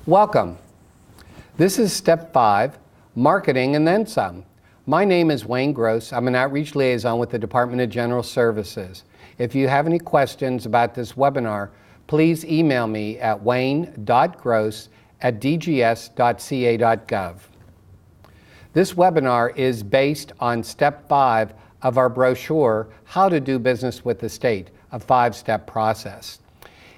Welcome. This is Step 5, Marketing and Then Some. My name is Wayne Gross. I'm an outreach liaison with the Department of General Services. If you have any questions about this webinar, please email me at wayne.gross@dgs.ca.gov. This webinar is based on Step 5 of our brochure, How to Do Business with the State, a 5-step process.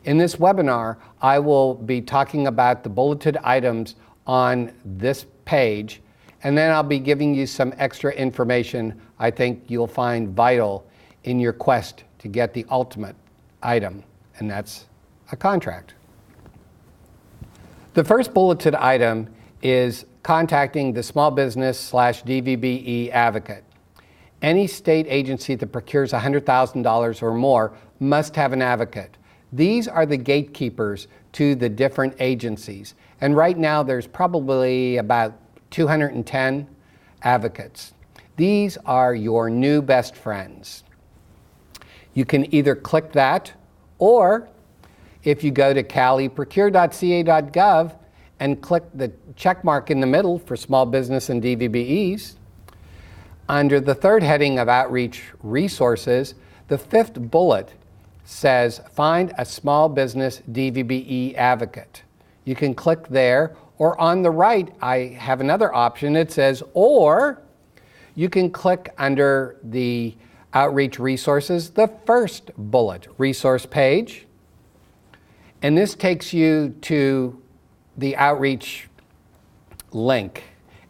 In this webinar, I will be talking about the bulleted items on this page, and then I'll be giving you some extra information I think you'll find vital in your quest to get the ultimate item, and that's a contract. The first bulleted item is contacting the small business/DVBE advocate. Any state agency that procures $100,000 or more must have an advocate. These are the gatekeepers to the different agencies. And right now there's probably about 210 advocates. These are your new best friends. You can either click that, or if you go to eProcure.ca.gov and click the check mark in the middle for small business and DVBEs, under the third heading of Outreach Resources, the 5th bullet says Find a Small Business DVBE Advocate. You can click there, or on the right I have another option. It says, or you can click under the Outreach Resources, the first bullet, resource page, and this takes you to the Outreach link.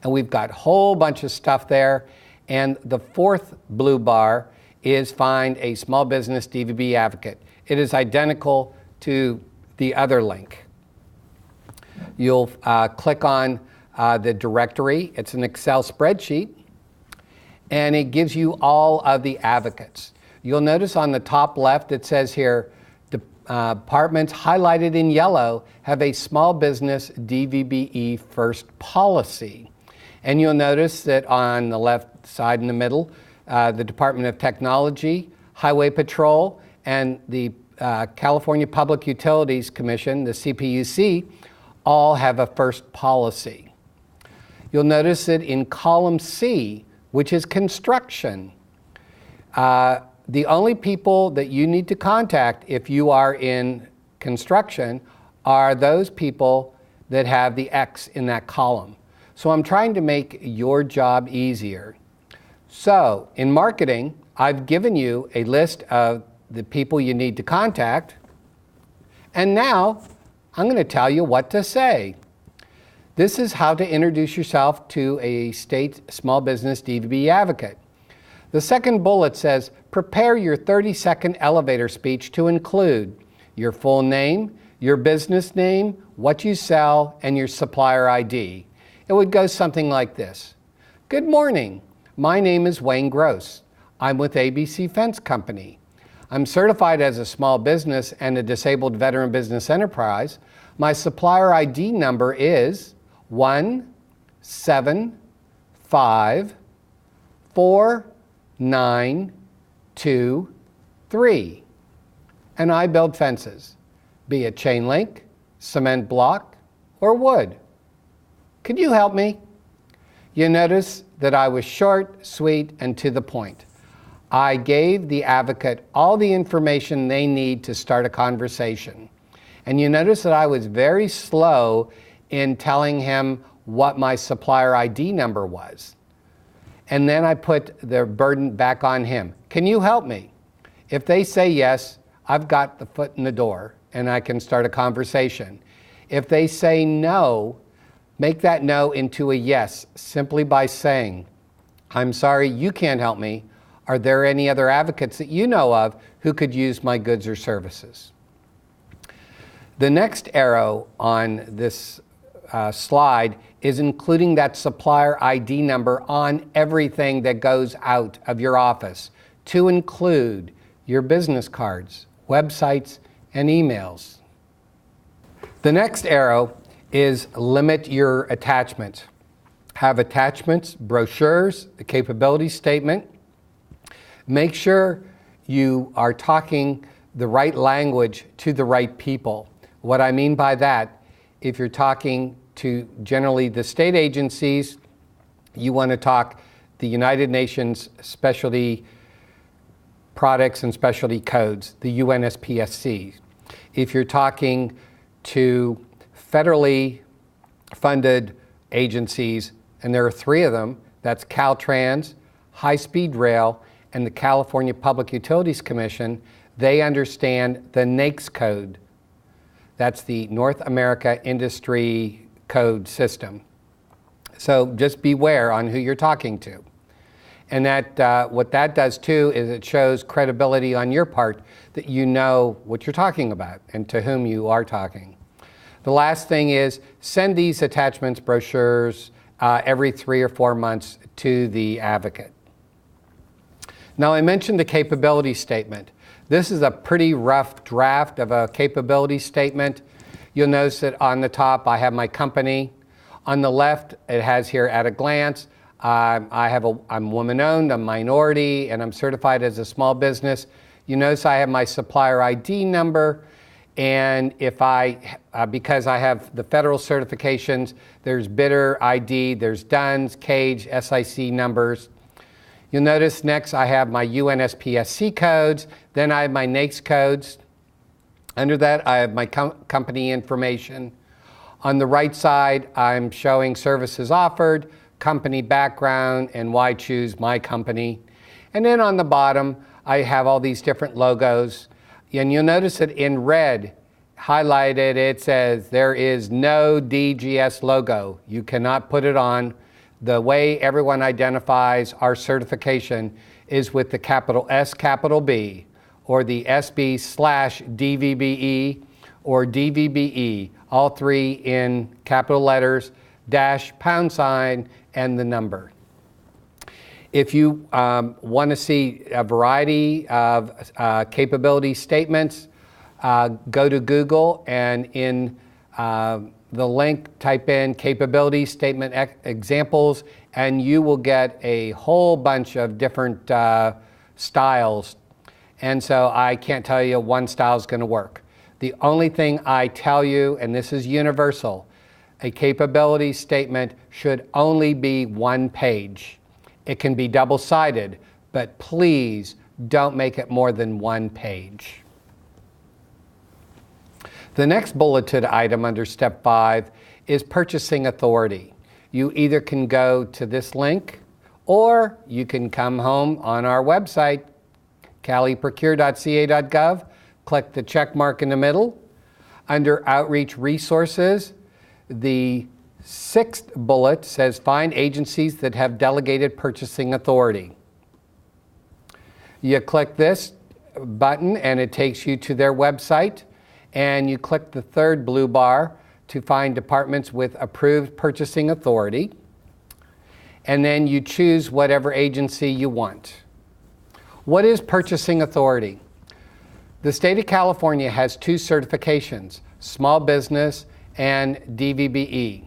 And we've got a whole bunch of stuff there. And the 4th blue bar is Find a Small Business DVB Advocate. It is identical to the other link. You'll click on the directory. It's an Excel spreadsheet, and it gives you all of the advocates. You'll notice on the top left it says here, departments highlighted in yellow have a small business DVBE first policy. And you'll notice that on the left side in the middle, the Department of Technology, Highway Patrol, and the California Public Utilities Commission, the CPUC, all have a first policy. You'll notice that in column C, which is construction, the only people that you need to contact if you are in construction are those people that have the X in that column. So I'm trying to make your job easier. So in marketing, I've given you a list of the people you need to contact, and now I'm going to tell you what to say. This is how to introduce yourself to a state small business DVB advocate. The second bullet says, prepare your 30-second elevator speech to include your full name, your business name, what you sell, and your supplier ID. It would go something like this. Good morning. My name is Wayne Gross. I'm with ABC Fence Company. I'm certified as a small business and a disabled veteran business enterprise. My supplier ID number is 1754923. And I build fences, be it chain link, cement block, or wood. Could you help me? You notice that I was short, sweet, and to the point. I gave the advocate all the information they need to start a conversation. And you notice that I was very slow in telling him what my supplier ID number was. And then I put the burden back on him. Can you help me? If they say yes, I've got the foot in the door and I can start a conversation. If they say no, make that no into a yes simply by saying, I'm sorry, you can't help me. Are there any other advocates that you know of who could use my goods or services? The next arrow on this slide is including that supplier ID number on everything that goes out of your office, to include your business cards, websites, and emails. The next arrow is limit your attachments. Have attachments, brochures, a capability statement. Make sure you are talking the right language to the right people. What I mean by that If you're talking to generally the state agencies, you want to talk the United Nations Specialty Products and Specialty Codes, the UNSPSC. If you're talking to federally funded agencies, and there are 3 of them, that's Caltrans, High Speed Rail, and the California Public Utilities Commission, they understand the NAICS code. That's the North America Industry Code System. So just beware on who you're talking to. And that what that does too is it shows credibility on your part that you know what you're talking about and to whom you are talking. The last thing is send these attachments, brochures, every 3 or 4 months to the advocate. Now I mentioned the capability statement. This is a pretty rough draft of a capability statement. You'll notice that on the top I have my company. On the left it has here at a glance. I'm woman-owned, I'm minority, and I'm certified as a small business. You notice I have my supplier ID number, and if because I have the federal certifications, there's bidder ID, there's DUNS, CAGE, SIC numbers. You'll notice next I have my UNSPSC codes, then I have my NAICS codes. Under that I have my company information. On the right side I'm showing services offered, company background, and why choose my company. And then on the bottom I have all these different logos, and you'll notice that in red highlighted it says there is no DGS logo. You cannot put it on. The way everyone identifies our certification is with the capital S, capital B, or the SB/DVBE or DVBE, all 3 in capital letters, dash, £, and the number. If you want to see a variety of capability statements, go to Google and in the link type in capability statement examples, and you will get a whole bunch of different styles. And so I can't tell you one style is going to work. The only thing I tell you, and this is universal, a capability statement should only be 1 page. It can be double-sided, but please don't make it more than 1 page. The next bulleted item under step 5 is purchasing authority. You either can go to this link or you can come home on our website, caliprocure.ca.gov, click the check mark in the middle. Under outreach resources, the 6th bullet says find agencies that have delegated purchasing authority. You click this button and it takes you to their website, and you click the 3rd blue bar to find departments with approved purchasing authority, and then you choose whatever agency you want. What is purchasing authority? The state of California has 2 certifications, small business and DVBE.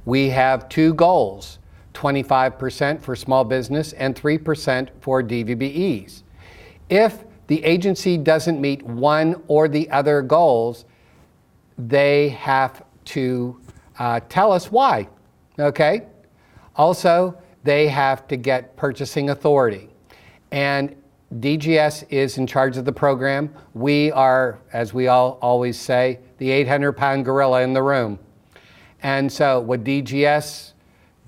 We have 2 goals, 25% for small business and 3% for DVBEs. If the agency doesn't meet one or the other goals, they have to tell us why, okay? Also, they have to get purchasing authority. And DGS is in charge of the program. We are, as we all always say, the 800-pound gorilla in the room. And so what DGS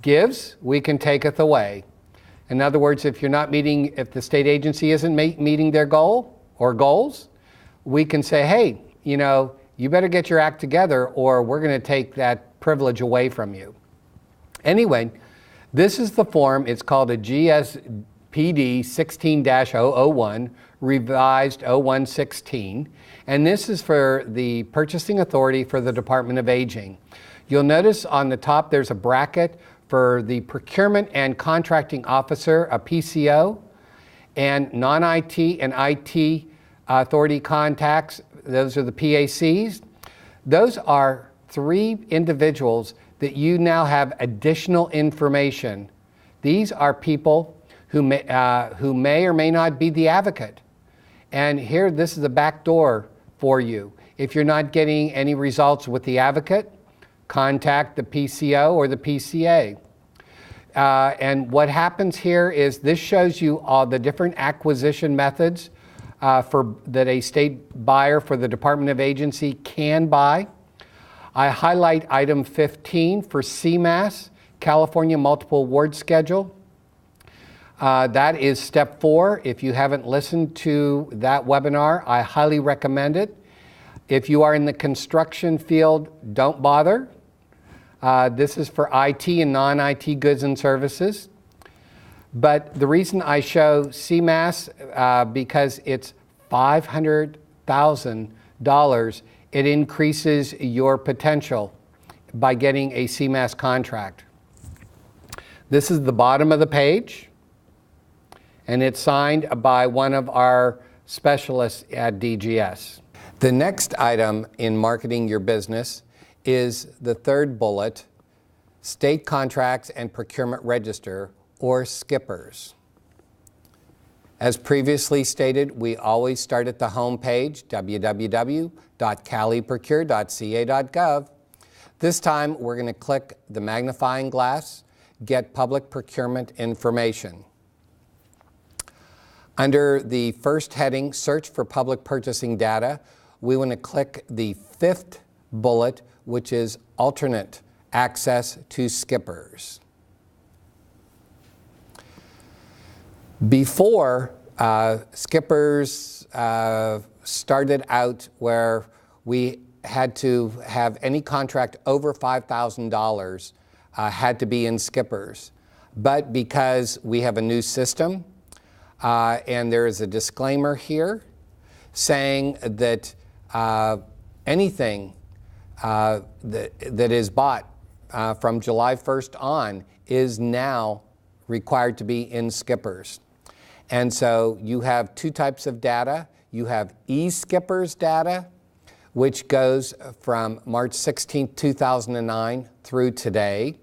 gives, we can taketh away. In other words, if the state agency isn't meeting their goal or goals, we can say, hey, you better get your act together or we're going to take that privilege away from you. Anyway, this is the form. It's called a GSPD 16-001, revised 0116. And this is for the purchasing authority for the Department of Aging. You'll notice on the top there's a bracket for the procurement and contracting officer, a PCO, and non-IT and IT authority contacts, those are the PACs. Those are 3 individuals that you now have additional information. These are people who may or may not be the advocate. And here, this is the back door for you. If you're not getting any results with the advocate, contact the PCO or the PCA. And what happens here is this shows you all the different acquisition methods that a state buyer for the Department of Agency can buy. I highlight item 15 for CMAS, California Multiple Award Schedule. That is step 4. If you haven't listened to that webinar, I highly recommend it. If you are in the construction field, don't bother. This is for IT and non-IT goods and services. But the reason I show CMAS, because it's $500,000, it increases your potential by getting a CMAS contract. This is the bottom of the page, and it's signed by one of our specialists at DGS. The next item in marketing your business is the third bullet, State Contracts and Procurement Register, or SKIPRs. As previously stated, we always start at the home page, www.caliprocure.ca.gov. This time, we're going to click the magnifying glass, Get Public Procurement Information. Under the first heading, Search for Public Purchasing Data, we want to click the 5th bullet, which is Alternate Access to SKIPRs. Before, SKIPRs started out where we had to have any contract over $5,000 had to be in SKIPRs. But because we have a new system, and there is a disclaimer here saying that anything that is bought from July 1st on is now required to be in SKIPRs. And so you have two types of data. You have eSKIPRs data, which goes from March 16, 2009 through today.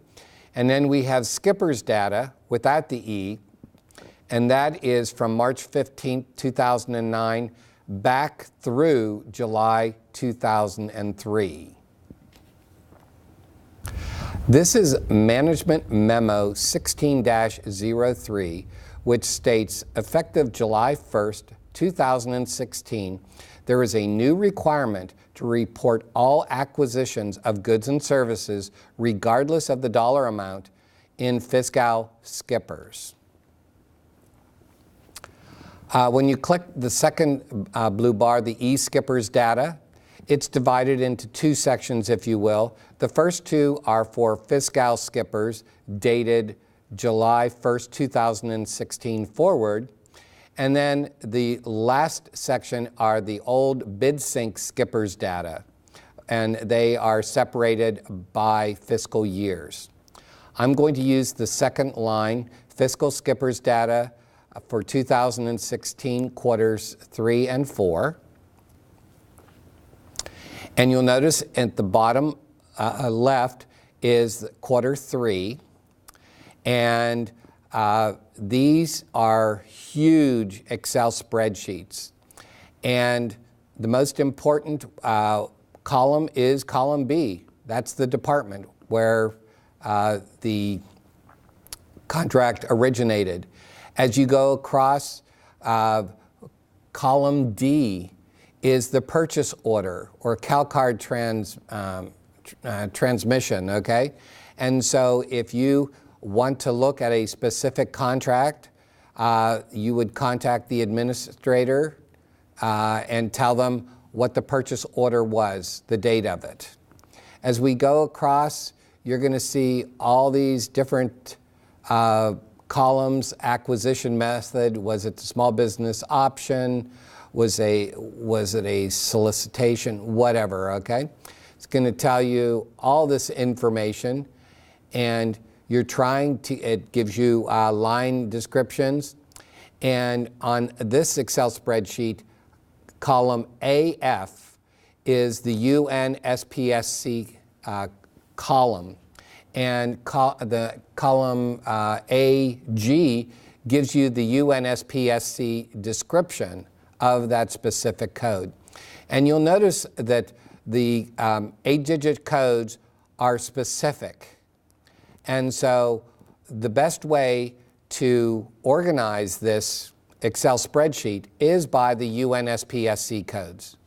And then we have SKIPRs data without the E, and that is from March 15, 2009 back through July 2003. This is Management Memo 16-03, which states, effective July 1st, 2016, there is a new requirement to report all acquisitions of goods and services, regardless of the dollar amount, in fiscal SKIPRs. When you click the second blue bar, the eSKIPRs data, it's divided into two sections, if you will. The first two are for fiscal SKIPRs dated July 1st, 2016 forward. And then the last section are the old BidSync SKIPRs data, and they are separated by fiscal years. I'm going to use the second line, fiscal SKIPRs data for 2016 quarters 3 and 4. And you'll notice at the bottom left is quarter 3. And these are huge Excel spreadsheets. And the most important column is column B. That's the department where the contract originated. As you go across, column D is the purchase order or CalCard transmission, okay? And so if you want to look at a specific contract, you would contact the administrator and tell them what the purchase order was, the date of it. As we go across, you're going to see all these different columns, acquisition method. Was it the small business option? Was it a solicitation? Whatever, okay? It's going to tell you all this information, and you're trying to, it gives you line descriptions. And on this Excel spreadsheet, column AF is the UNSPSC column. And the column AG gives you the UNSPSC description of that specific code. And you'll notice that the 8-digit codes are specific. And so the best way to organize this Excel spreadsheet is by the UNSPSC codes.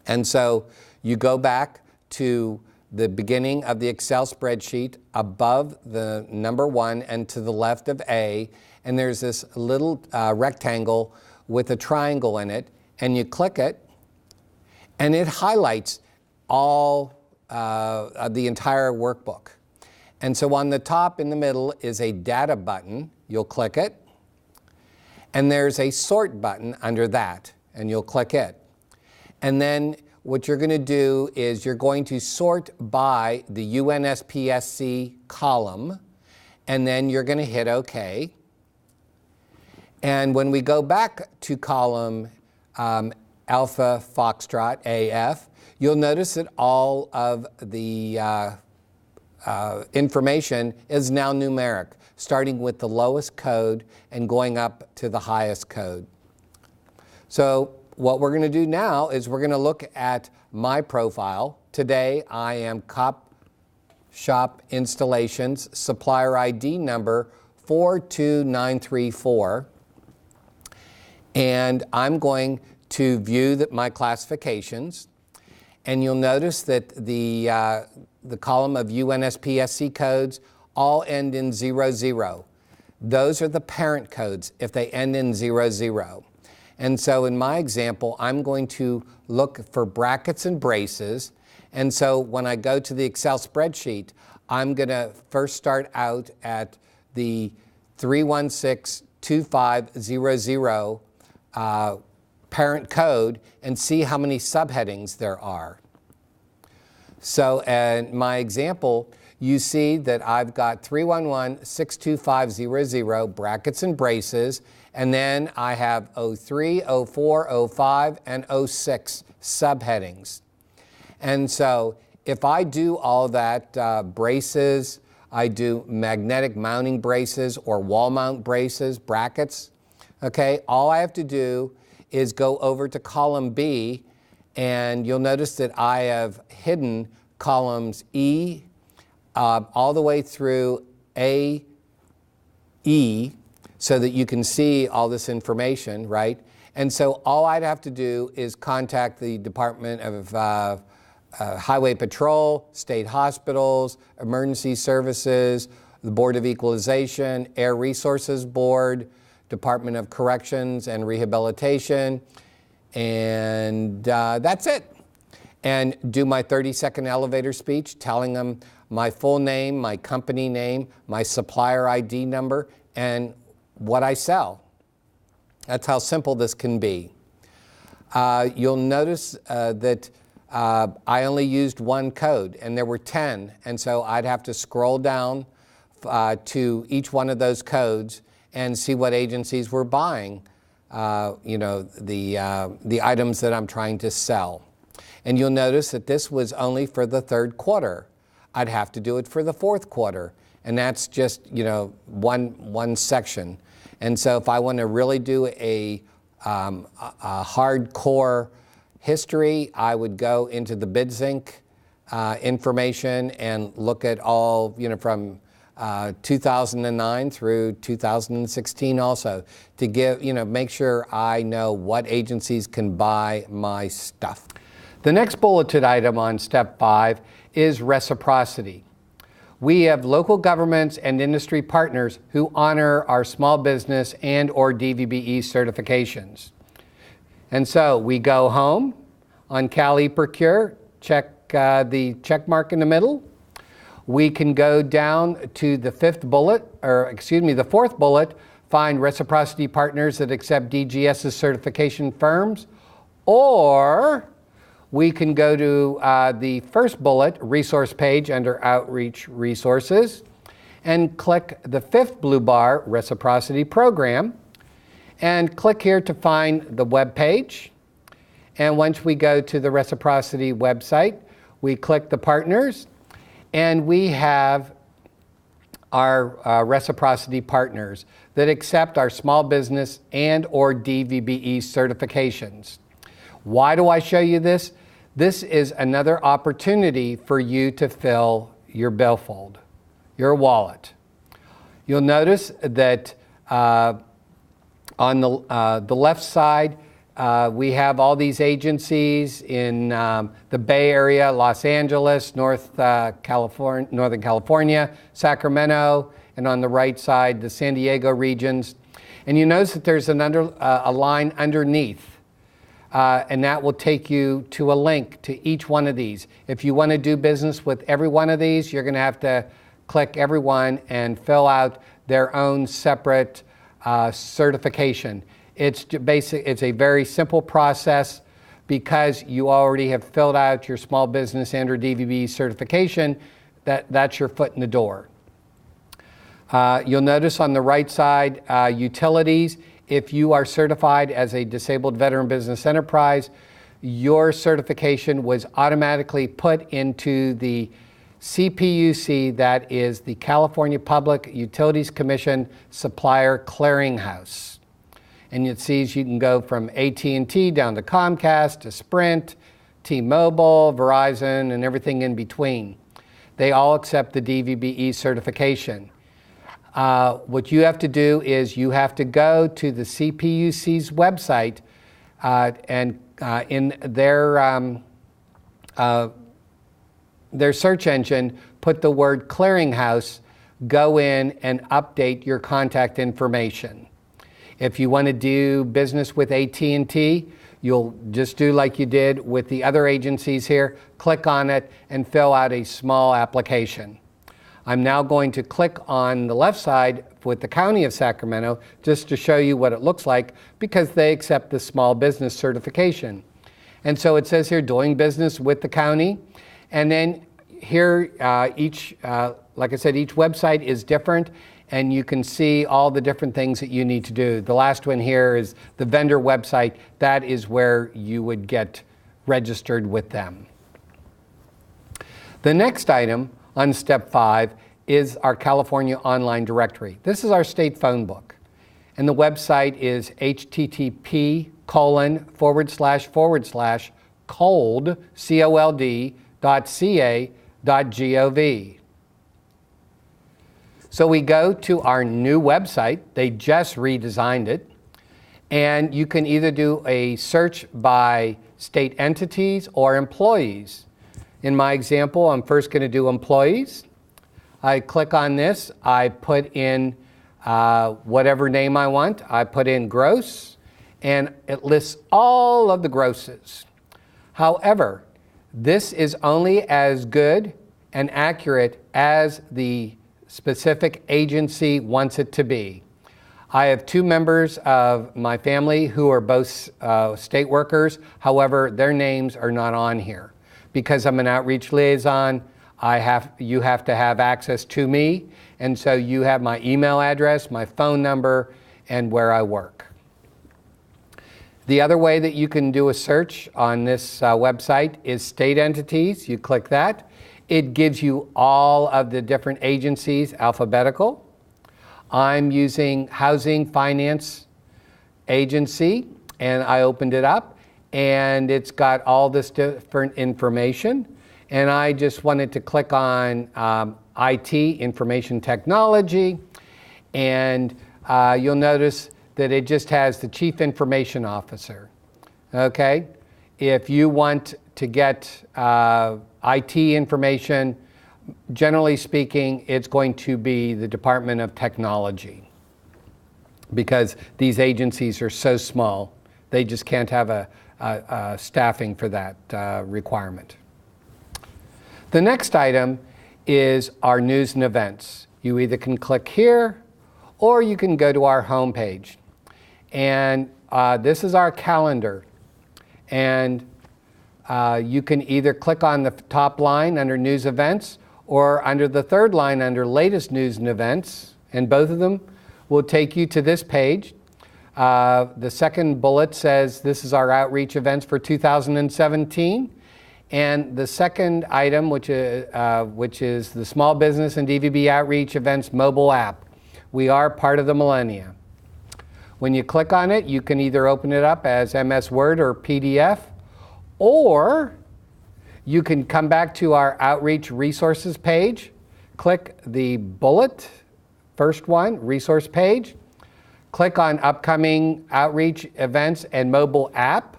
And so you go back to the beginning of the Excel spreadsheet above the number 1 and to the left of A, and there's this little rectangle with a triangle in it, and you click it, and it highlights all the entire workbook. And so on the top in the middle is a data button. You'll click it. And there's a sort button under that, and you'll click it. And then what you're going to do is you're going to sort by the UNSPSC column, and then you're going to hit OK. And when we go back to column Alpha Foxtrot AF, you'll notice that all of the information is now numeric, starting with the lowest code and going up to the highest code. So what we're going to do now is we're going to look at my profile. Today I am Cop Shop Installations, supplier ID number 42934. And I'm going to view my classifications. And you'll notice that the column of UNSPSC codes all end in 00. Those are the parent codes if they end in 00. And so in my example, I'm going to look for brackets and braces. And so when I go to the Excel spreadsheet, I'm going to first start out at the 3162500 parent code and see how many subheadings there are. So in my example, you see that I've got 311-62500 brackets and braces, and then I have 03, 04, 05, and 06 subheadings. And so if I do all that braces, I do magnetic mounting braces or wall mount braces, brackets, okay, all I have to do is go over to column B, and you'll notice that I have hidden columns E all the way through AE so that you can see all this information, right? And so all I'd have to do is contact the Department of Highway Patrol, state hospitals, emergency services, the Board of Equalization, Air Resources Board, Department of Corrections and Rehabilitation, and that's it. And do my 30-second elevator speech telling them my full name, my company name, my supplier ID number, and what I sell. That's how simple this can be. You'll notice that I only used one code, and there were 10, and so I'd have to scroll down to each one of those codes and see what agencies were buying, the items that I'm trying to sell. And you'll notice that this was only for the third quarter. I'd have to do it for the fourth quarter, and that's just one section. And so if I want to really do a hardcore history, I would go into the BidSync information and look at all from 2009 through 2016 also to make sure I know what agencies can buy my stuff. The next bulleted item on step 5 is reciprocity. We have local governments and industry partners who honor our small business and or DVBE certifications. And so we go home on Cal eProcure, check the check mark in the middle. We can go down to the the fourth bullet, find reciprocity partners that accept DGS's certification firms, or we can go to the first bullet, resource page under Outreach Resources, and click the fifth blue bar, Reciprocity Program, and click here to find the web page. And once we go to the Reciprocity website, we click the partners, and we have our reciprocity partners that accept our small business and or DVBE certifications. Why do I show you this? This is another opportunity for you to fill your billfold, your wallet. You'll notice that on the left side, we have all these agencies in the Bay Area, Los Angeles, Northern California, Sacramento, and on the right side, the San Diego regions. And you notice that there's a line underneath. And that will take you to a link to each one of these. If you want to do business with every one of these, you're going to have to click every one and fill out their own separate certification. It's a very simple process because you already have filled out your small business and or DVBE certification. That's your foot in the door. You'll notice on the right side, utilities. If you are certified as a disabled veteran business enterprise, your certification was automatically put into the CPUC, that is the California Public Utilities Commission Supplier Clearinghouse. And it sees you can go from AT&T down to Comcast to Sprint, T-Mobile, Verizon, and everything in between. They all accept the DVBE certification. What you have to do is you have to go to the CPUC's website and in their search engine, put the word clearinghouse, go in and update your contact information. If you want to do business with AT&T, you'll just do like you did with the other agencies here, click on it and fill out a small application. I'm now going to click on the left side with the County of Sacramento just to show you what it looks like because they accept the small business certification. And so it says here, doing business with the county. And then here, like I said, each website is different and you can see all the different things that you need to do. The last one here is the vendor website. That is where you would get registered with them. The next item on step 5 is our California Online Directory. This is our state phone book. And the website is http://cold.ca.gov. So we go to our new website. They just redesigned it. And you can either do a search by state entities or employees. In my example, I'm first going to do employees. I click on this. I put in whatever name I want. I put in gross, and it lists all of the grosses. However, this is only as good and accurate as the specific agency wants it to be. I have 2 members of my family who are both state workers. However, their names are not on here. Because I'm an outreach liaison, you have to have access to me, and so you have my email address, my phone number, and where I work. The other way that you can do a search on this website is state entities. You click that. It gives you all of the different agencies, alphabetical. I'm using Housing Finance Agency, and I opened it up. And it's got all this different information. And I just wanted to click on IT, Information Technology. And you'll notice that it just has the Chief Information Officer. Okay? If you want to get IT information, generally speaking, it's going to be the Department of Technology. Because these agencies are so small, they just can't have a staffing for that requirement. The next item is our news and events. You either can click here or you can go to our homepage. And this is our calendar. And you can either click on the top line under news events or under the third line under latest news and events. And both of them will take you to this page. The second bullet says this is our outreach events for 2017. And the second item, which is the Small Business and DVB Outreach Events mobile app. We are part of the millennia. When you click on it, you can either open it up as MS Word or PDF, Or you can come back to our Outreach Resources page, click the bullet, first one, resource page, click on upcoming outreach events and mobile app.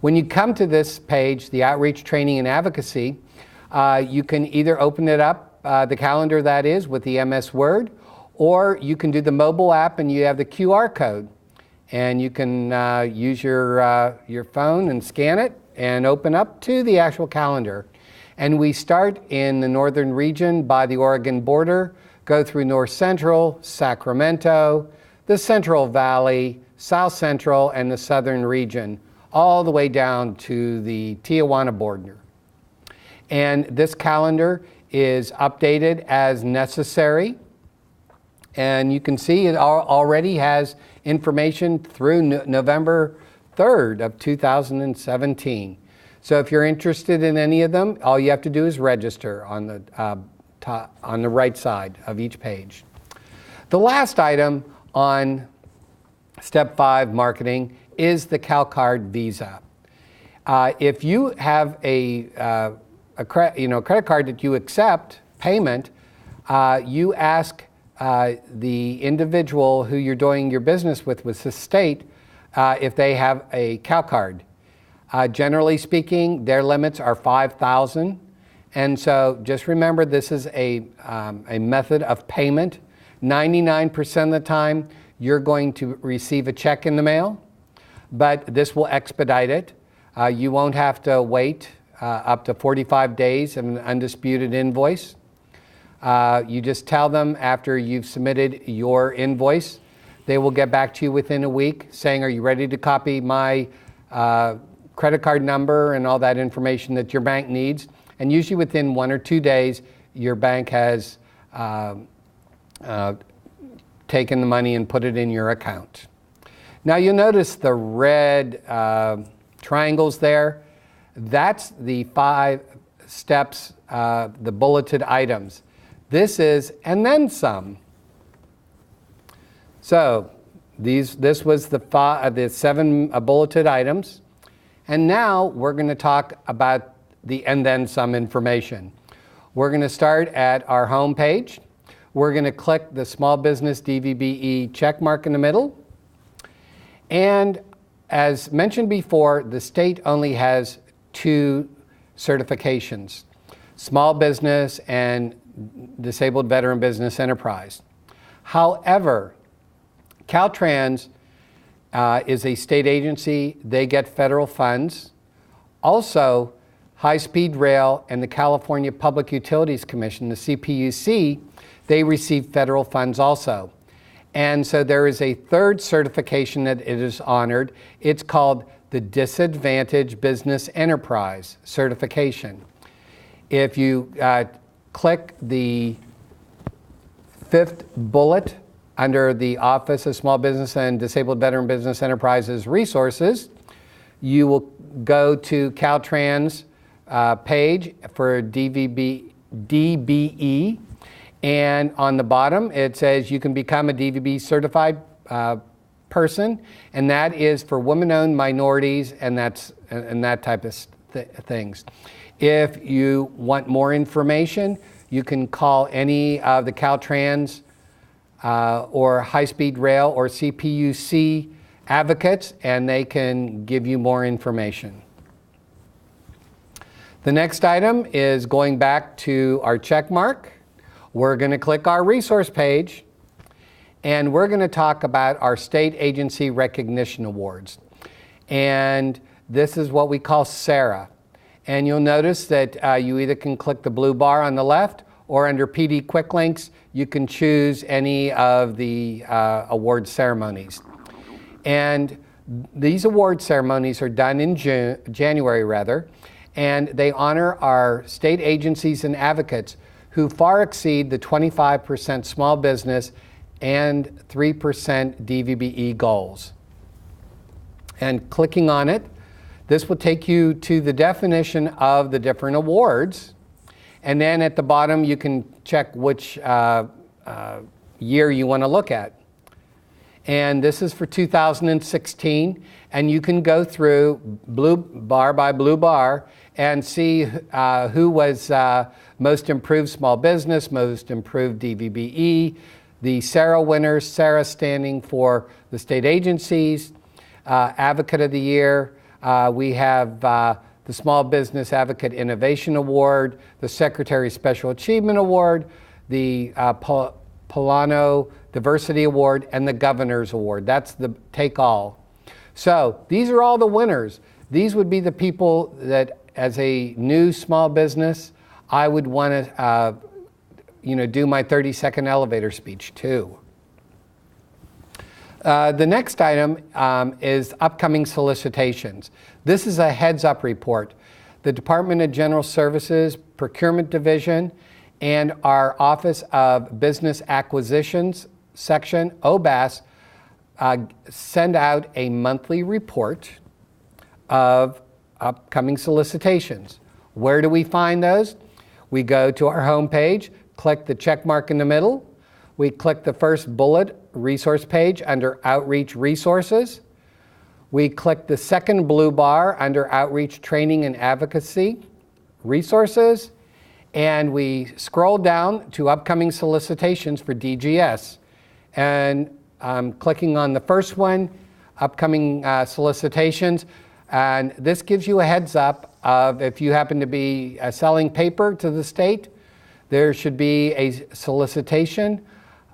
When you come to this page, the Outreach Training and Advocacy, you can either open it up, the calendar that is, with the MS Word, or you can do the mobile app and you have the QR code. And you can use your phone and scan it and open up to the actual calendar. And we start in the northern region by the Oregon border, go through North Central, Sacramento, the Central Valley, South Central, and the southern region, all the way down to the Tijuana border. And this calendar is updated as necessary. And you can see it already has information through November 3rd of 2017. So if you're interested in any of them, all you have to do is register on the right side of each page. The last item on Step 5 marketing is the CalCard Visa. If you have a credit card that you accept payment, you ask the individual who you're doing your business with the state if they have a CalCard. Generally speaking, their limits are $5,000, and so just remember this is a method of payment. 99% of the time, you're going to receive a check in the mail, but this will expedite it. You won't have to wait up to 45 days of an undisputed invoice. You just tell them after you've submitted your invoice, they will get back to you within a week saying, are you ready to copy my credit card number and all that information that your bank needs? And usually within 1 or 2 days, your bank has taken the money and put it in your account. Now you'll notice the red triangles there. That's the 5 steps, the bulleted items. This is, and then some. So this was the 7 bulleted items. And now we're going to talk about the and then some information. We're going to start at our home page. We're going to click the Small Business DVBE check mark in the middle. And as mentioned before, the state only has 2 certifications, Small Business and Disabled Veteran Business Enterprise. However, Caltrans is a state agency. They get federal funds. Also, High-Speed Rail and the California Public Utilities Commission, the CPUC, they receive federal funds also. And so there is a 3rd certification that it is honored. It's called the Disadvantaged Business Enterprise Certification. If you click the 5th bullet under the Office of Small Business and Disabled Veteran Business Enterprises Resources, you will go to Caltrans page for DVBE, and on the bottom it says you can become a DVB certified person, and that is for women-owned minorities and that type of things. If you want more information, you can call any of the Caltrans or High-Speed Rail or CPUC advocates, and they can give you more information. The next item is going back to our check mark. We're going to click our resource page, and we're going to talk about our state agency recognition awards. And this is what we call SARA. And you'll notice that you either can click the blue bar on the left, or under PD Quick Links, you can choose any of the award ceremonies. And these award ceremonies are done in January, and they honor our state agencies and advocates who far exceed the 25% small business and 3% DVBE goals. And clicking on it, this will take you to the definition of the different awards. And then at the bottom, you can check which year you want to look at. And this is for 2016. And you can go through blue bar by blue bar and see who was most improved small business, most improved DVBE, the SARA winners, SARA standing for the state agencies, Advocate of the Year. We have the Small Business Advocate Innovation Award, the Secretary Special Achievement Award, the Polano Diversity Award, and the Governor's Award. That's the take-all. So these are all the winners. These would be the people that, as a new small business, I would want to do my 30-second elevator speech too. The next item is upcoming solicitations. This is a heads-up report. The Department of General Services Procurement Division and our Office of Business Acquisitions section, OBAS, send out a monthly report of upcoming solicitations. Where do we find those? We go to our homepage, click the check mark in the middle. We click the first bullet resource page under Outreach Resources. We click the second blue bar under Outreach Training and Advocacy Resources. And we scroll down to upcoming solicitations for DGS. And I'm clicking on the first one, upcoming solicitations. And this gives you a heads up of if you happen to be selling paper to the state, there should be a solicitation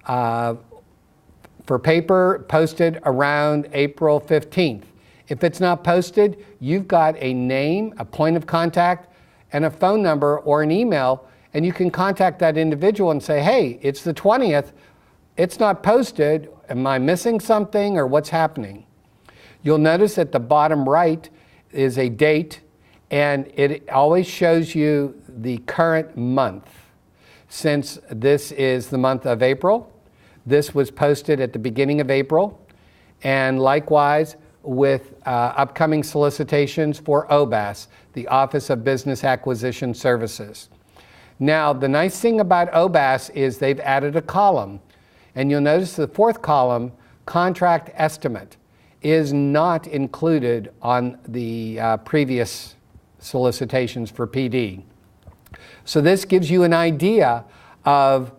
for paper posted around April 15th. If it's not posted, you've got a name, a point of contact, and a phone number or an email, and you can contact that individual and say, hey, it's the 20th, it's not posted, am I missing something or what's happening? You'll notice at the bottom right is a date, and it always shows you the current month. Since this is the month of April, this was posted at the beginning of April, and likewise with upcoming solicitations for OBAS, the Office of Business Acquisition Services. Now, the nice thing about OBAS is they've added a column, and you'll notice the fourth column, contract estimate, is not included on the previous solicitations for PD. So this gives you an idea of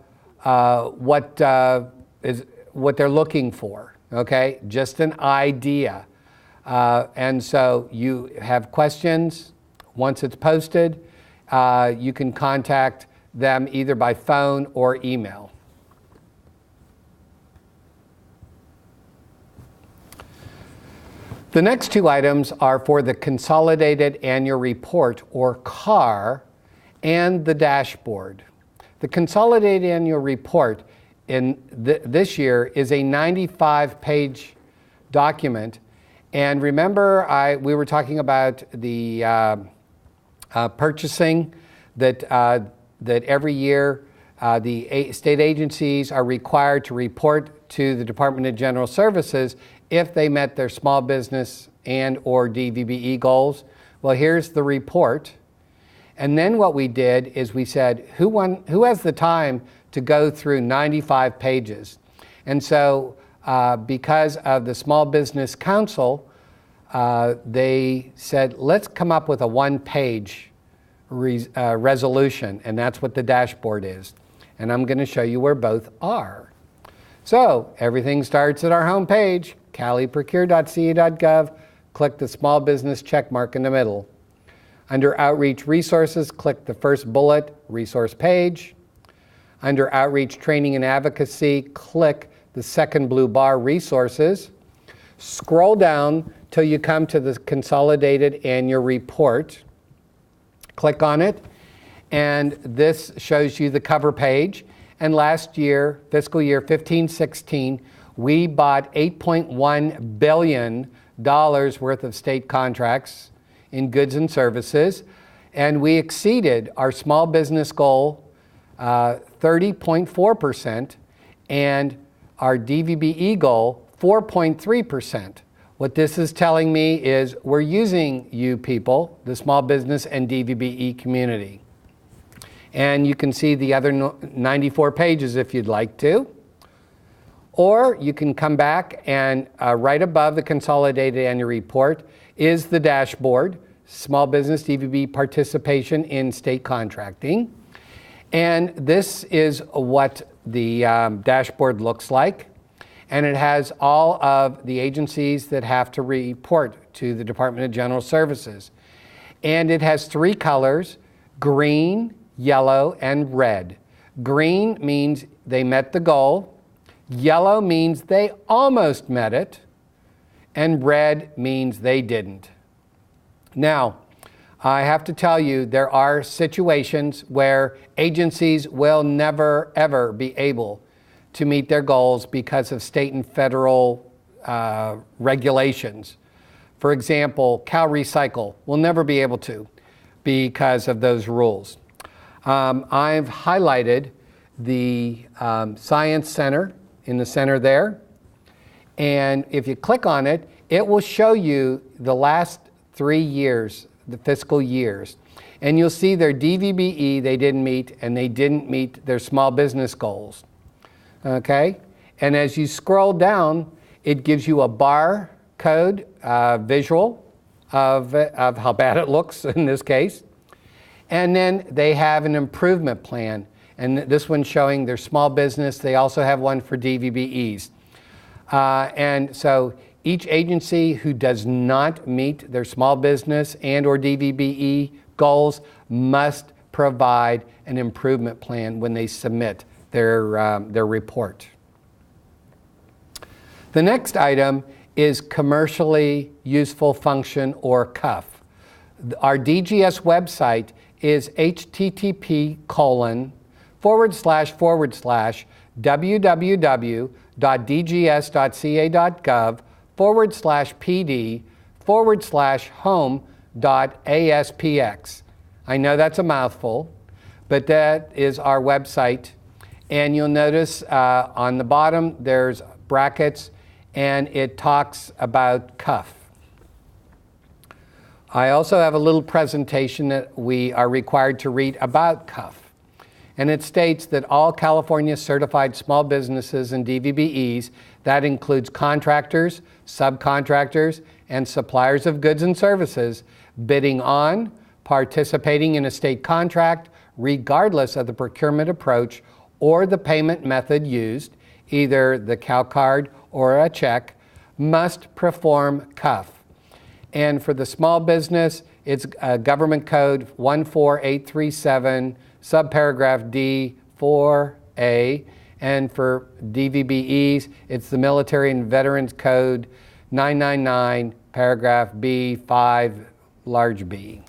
what they're looking for, okay? Just an idea. And so you have questions. Once it's posted, you can contact them either by phone or email. The next two items are for the Consolidated Annual Report, or CAR, and the dashboard. The Consolidated Annual Report in this year is a 95-page document. And remember, we were talking about the purchasing that every year the state agencies are required to report to the Department of General Services if they met their small business and or DVBE goals. Well, here's the report. And then what we did is we said, who has the time to go through 95 pages? And so because of the Small Business Council, they said, let's come up with a one-page resolution, and that's what the dashboard is. And I'm going to show you where both are. So everything starts at our homepage, caliprocure.ca.gov. Click the small business check mark in the middle. Under Outreach Resources, click the first bullet, resource page. Under Outreach Training and Advocacy, click the second blue bar, Resources. Scroll down till you come to the Consolidated Annual Report. Click on it, and this shows you the cover page. And last year, fiscal year 15-16, we bought $8.1 billion worth of state contracts in goods and services, and we exceeded our small business goal 30.4%, and our DVBE goal 4.3%. What this is telling me is we're using you people, the small business and DVBE community. And you can see the other 94 pages if you'd like to. Or you can come back and right above the Consolidated Annual Report is the dashboard, Small Business DVB Participation in State Contracting. And this is what the dashboard looks like. And it has all of the agencies that have to report to the Department of General Services. And it has three colors: green, yellow, and red. Green means they met the goal. Yellow means they almost met it. And red means they didn't. Now, I have to tell you, there are situations where agencies will never, ever be able to meet their goals because of state and federal regulations. For example, Cal Recycle will never be able to because of those rules. I've highlighted the Science Center in the center there. And if you click on it, it will show you the last 3 years, the fiscal years. And you'll see their DVBE they didn't meet, and they didn't meet their small business goals. Okay? And as you scroll down, it gives you a bar code visual of how bad it looks in this case. And then they have an improvement plan. And this one's showing their small business. They also have one for DVBEs. And so each agency who does not meet their small business and or DVBE goals must provide an improvement plan when they submit their report. The next item is commercially useful function, or CUF. Our DGS website is http://www.dgs.ca.gov/pd/home.aspx. I know that's a mouthful, but that is our website. And you'll notice on the bottom there's brackets, and it talks about CUF. I also have a little presentation that we are required to read about CUF. And it states that all California certified small businesses and DVBEs, that includes contractors, subcontractors, and suppliers of goods and services, bidding on, participating in a state contract, regardless of the procurement approach or the payment method used, either the CalCard or a check, must perform CUF. And for the small business, it's Government Code 14837, subparagraph D, 4A. And for DVBEs, it's the Military and Veterans Code 999, paragraph B, 5, large B.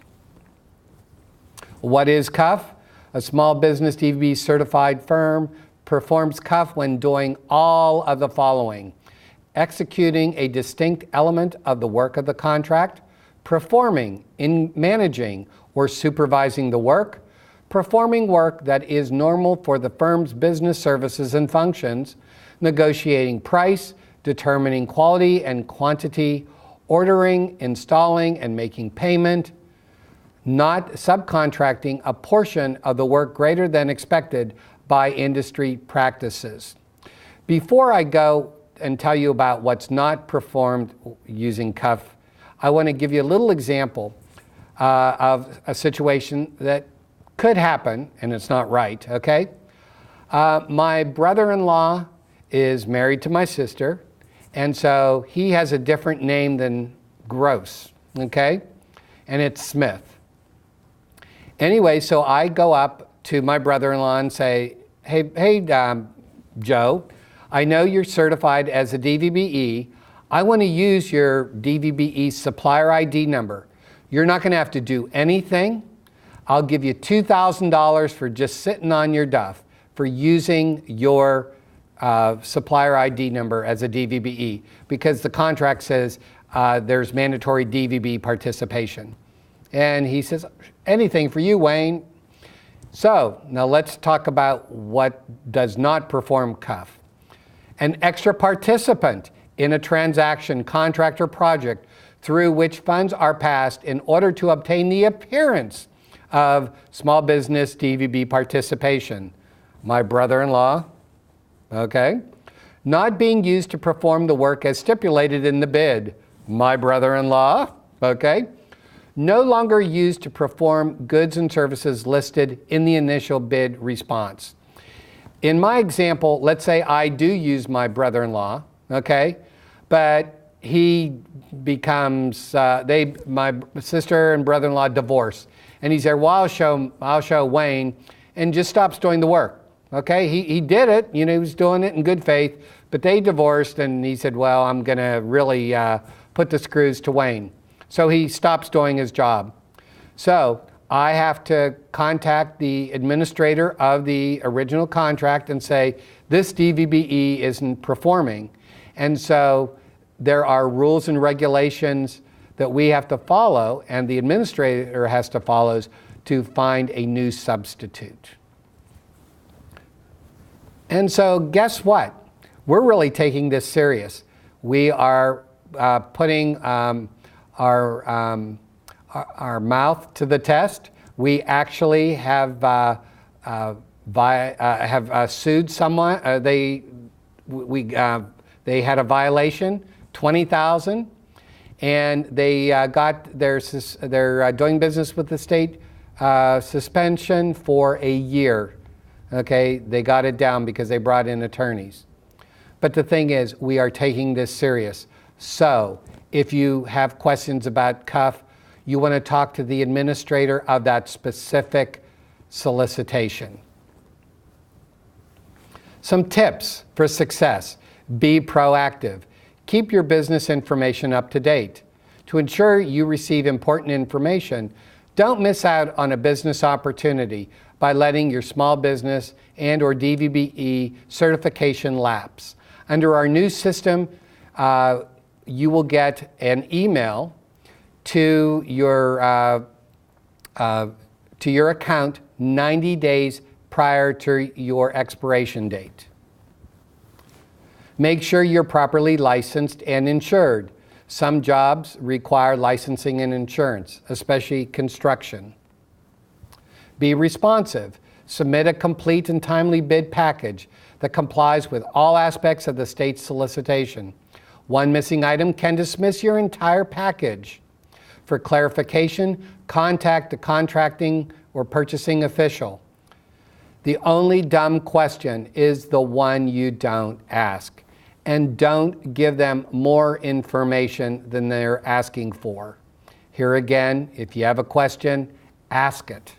What is CUF? A small business DVB certified firm performs CUF when doing all of the following: executing a distinct element of the work of the contract, performing, in managing, or supervising the work, performing work that is normal for the firm's business services and functions, negotiating price, determining quality and quantity, ordering, installing, and making payment, not subcontracting a portion of the work greater than expected by industry practices. Before I go and tell you about what's not performed using CUF, I want to give you a little example of a situation that could happen, and it's not right, okay? My brother-in-law is married to my sister, and so he has a different name than Gross, okay? And it's Smith. Anyway, so I go up to my brother-in-law and say, hey, Joe, I know you're certified as a DVBE. I want to use your DVBE supplier ID number. You're not going to have to do anything. I'll give you $2,000 for just sitting on your duff for using your supplier ID number as a DVBE, because the contract says there's mandatory DVB participation. And he says, anything for you, Wayne. So now let's talk about what does not perform CUF. An extra participant in a transaction, contract, or project through which funds are passed in order to obtain the appearance of small business DVB participation. My brother-in-law, okay? not being used to perform the work as stipulated in the bid. My brother-in-law, okay? No longer used to perform goods and services listed in the initial bid response. In my example, let's say I do use my brother-in-law, okay? But he becomes, my sister and brother-in-law divorce. And he's there, well, I'll show Wayne, and just stops doing the work. Okay, he did it, he was doing it in good faith, but they divorced, and he said, well, I'm going to really put the screws to Wayne. So he stops doing his job. So I have to contact the administrator of the original contract and say, this DVBE isn't performing. And so there are rules and regulations that we have to follow, and the administrator has to follow to find a new substitute. And so guess what? We're really taking this serious. We are putting our mouth to the test. We actually have sued someone. They had a violation, $20,000, and they got they're doing business with the state suspension for a year. Okay, they got it down because they brought in attorneys. But the thing is, we are taking this serious. So if you have questions about CUF, you want to talk to the administrator of that specific solicitation. Some tips for success. Be proactive. Keep your business information up to date. To ensure you receive important information, don't miss out on a business opportunity by letting your small business and or DVBE certification lapse. Under our new system, you will get an email to your account 90 days prior to your expiration date. Make sure you're properly licensed and insured. Some jobs require licensing and insurance, especially construction. Be responsive. Submit a complete and timely bid package that complies with all aspects of the state's solicitation. One missing item can dismiss your entire package. For clarification, contact the contracting or purchasing official. The only dumb question is the one you don't ask. And don't give them more information than they're asking for. Here again, if you have a question, ask it.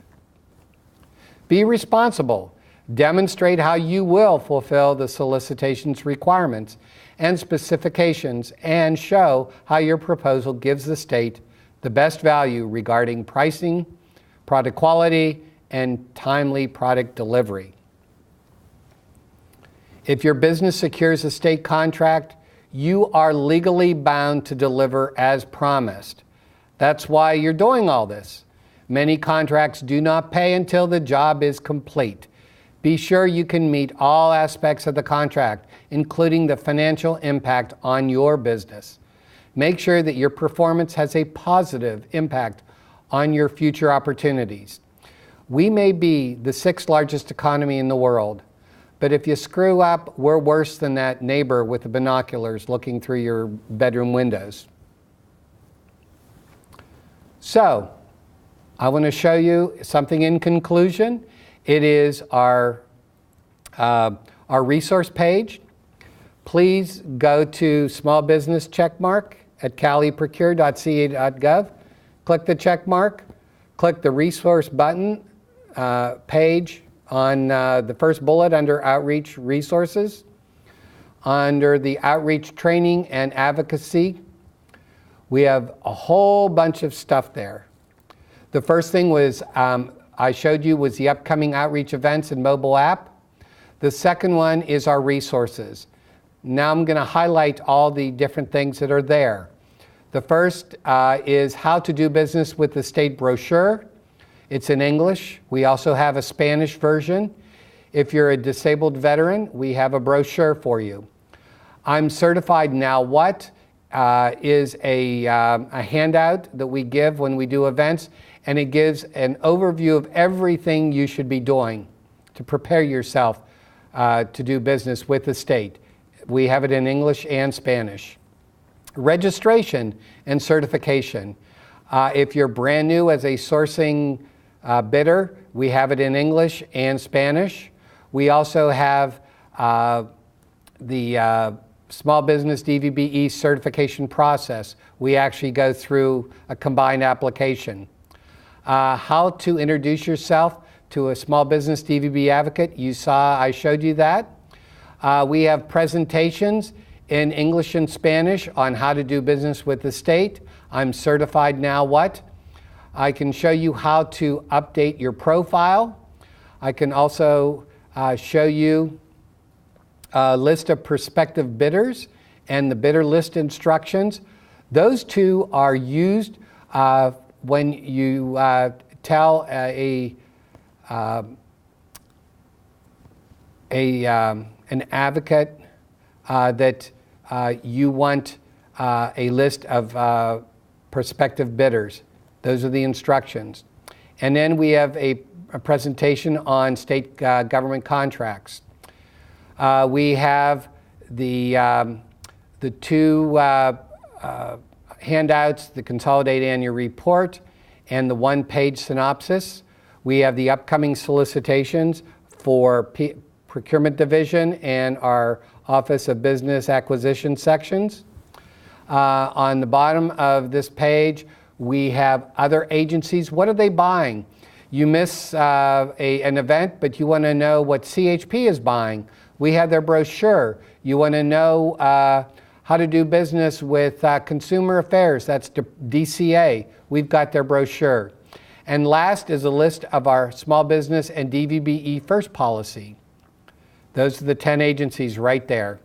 Be responsible. Demonstrate how you will fulfill the solicitation's requirements and specifications, and show how your proposal gives the state the best value regarding pricing, product quality, and timely product delivery. If your business secures a state contract, you are legally bound to deliver as promised. That's why you're doing all this. Many contracts do not pay until the job is complete. Be sure you can meet all aspects of the contract, including the financial impact on your business. Make sure that your performance has a positive impact on your future opportunities. We may be the 6th largest economy in the world, but if you screw up, we're worse than that neighbor with the binoculars looking through your bedroom windows. So, I want to show you something in conclusion. It is our resource page. Please go to small business checkmark at caliprocure.ca.gov. Click the checkmark. Click the resource button page on the first bullet under Outreach Resources. Under the Outreach Training and Advocacy, we have a whole bunch of stuff there. The first thing was I showed you was the upcoming outreach events and mobile app. The second one is our resources. Now I'm going to highlight all the different things that are there. The first is how to do business with the state brochure. It's in English. We also have a Spanish version. If you're a disabled veteran, we have a brochure for you. I'm Certified Now What is a handout that we give when we do events, and it gives an overview of everything you should be doing to prepare yourself to do business with the state, We have it in English and Spanish. Registration and certification. If you're brand new as a sourcing bidder, we have it in English and Spanish. We also have the Small Business DVBE certification process. We actually go through a combined application. How to introduce yourself to a small business DVBE advocate. You saw, I showed you that. We have presentations in English and Spanish on how to do business with the state. I'm certified now what? I can show you how to update your profile. I can also show you a list of prospective bidders and the bidder list instructions. Those two are used when you tell an advocate that you want a list of prospective bidders. Those are the instructions. And then we have a presentation on state government contracts. We have the two handouts, the Consolidated Annual Report and the one-page synopsis. We have the upcoming solicitations for Procurement Division and our Office of Business Acquisition sections. On the bottom of this page, we have other agencies. What are they buying? You miss an event, but you want to know what CHP is buying. We have their brochure. You want to know how to do business with Consumer Affairs. That's DCA. We've got their brochure. And last is a list of our small business and DVBE first policy. Those are the 10 agencies right there.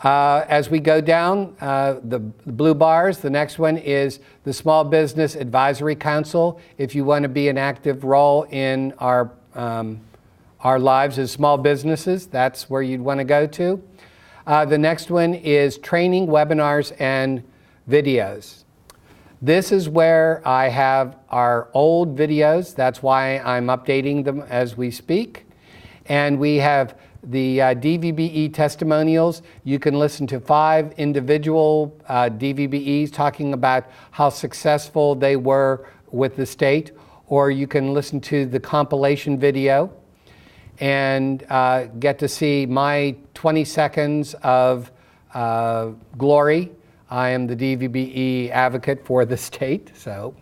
As we go down, the blue bars, the next one is the Small Business Advisory Council. If you want to be an active role in our lives as small businesses, that's where you'd want to go to. The next one is training, webinars, and videos. This is where I have our old videos. That's why I'm updating them as we speak. And we have the DVBE testimonials. You can listen to 5 individual DVBEs talking about how successful they were with the state, or you can listen to the compilation video and get to see my 20 seconds of glory. I am the DVBE advocate for the state. So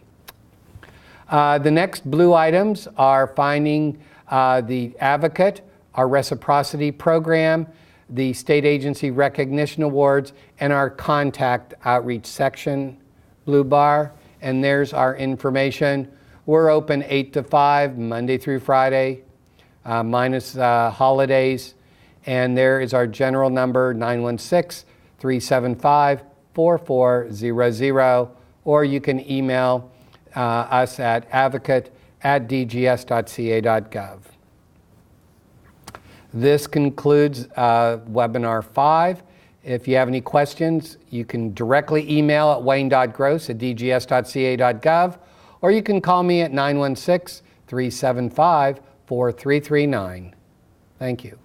the next blue items are finding the advocate, our Reciprocity program, the State Agency Recognition Awards, and our contact outreach section, blue bar. And there's our information. We're open 8 to 5, Monday through Friday, minus holidays. And there is our general number, 916-375-4400. Or you can email us at advocate@dgs.ca.gov. This concludes webinar 5. If you have any questions, you can directly email at wayne.gross@dgs.ca.gov, or you can call me at 916-375-4339. Thank you.